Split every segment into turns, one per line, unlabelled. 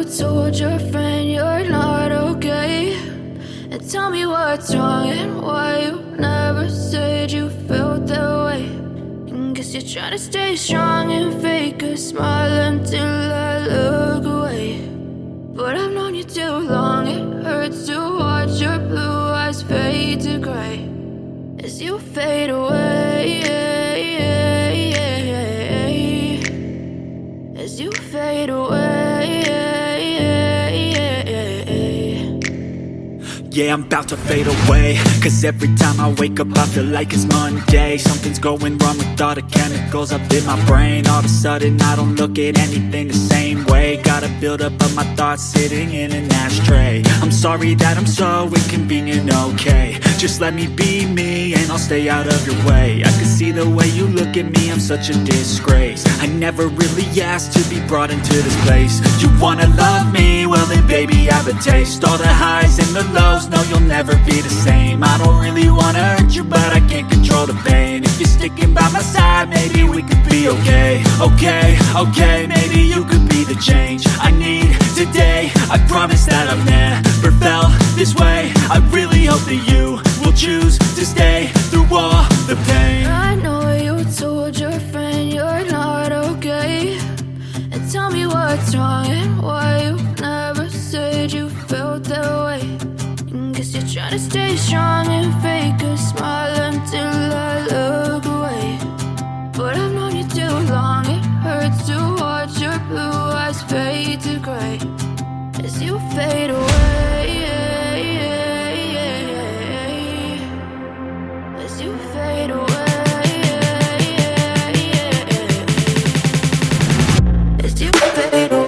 told your friend you're not okay, and tell me what's wrong and why you never said you felt that way. And guess you're trying to stay strong and fake a smile until I look away. But I've known you too long, it hurts to watch your blue eyes fade to gray as you fade away, as you fade away.
Yeah, I'm about to fade away, cause every time I wake up I feel like it's Monday. Something's going wrong with all the chemicals up in my brain. All of a sudden I don't look at anything the same way. Got a buildup of my thoughts sitting in an ashtray. I'm sorry that I'm so inconvenient, okay. Just let me be me and I'll stay out of your way. I can see the way you look at me, I'm such a disgrace. I never really asked to be brought into this place. You wanna love me? Well then baby have a taste. All the highs and the lows, no, you'll never be the same. I don't really wanna hurt you, but I can't control the pain. If you're sticking by my side, maybe we could be okay. Okay, maybe you could be the change I need today. I promise that I've never felt this way. I really hope that you will choose to stay through all the pain.
I know you told your friend you're not okay, and tell me what's wrong and why you never said you felt that way. Guess you're trying to stay strong and fake a smile until I look away. But I've known you too long, it hurts to watch your blue eyes fade to gray as you fade away, as you fade away, as you fade away.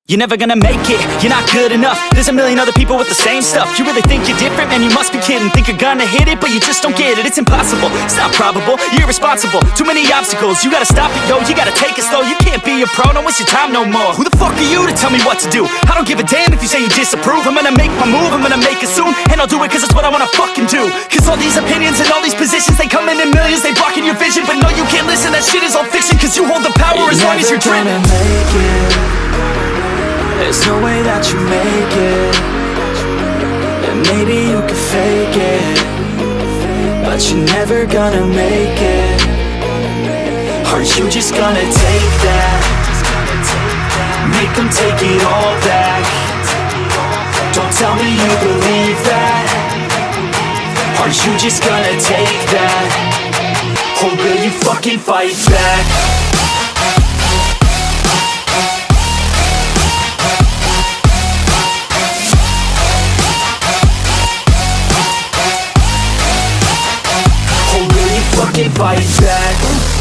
You're never gonna make it, you're not good enough. There's a million other people with the same stuff. You really think you're different? Man, you must be kidding. Think you're gonna hit it, but you just don't get it. It's impossible, it's not probable, you're irresponsible. Too many obstacles, you gotta stop it, yo. You gotta take it slow, you can't be a pro. Don't waste your time no more. Who the fuck are you to tell me what to do? I don't give a damn if you say you disapprove. I'm gonna make my move, I'm gonna make it soon. And I'll do it cause it's what I wanna fucking do. Cause all these opinions and all these positions, they come in millions, they blocking your vision. But no, you can't listen, that shit is all fiction. Cause you hold the power as long as you're dreaming.
There's no way that you make it, and maybe you can fake it, but but you're never gonna make it? Are you just gonna take that? Make them take it all back. Don't tell me you believe that. Are you just gonna take that? Or will you fucking fight back? Or will you fucking fight back?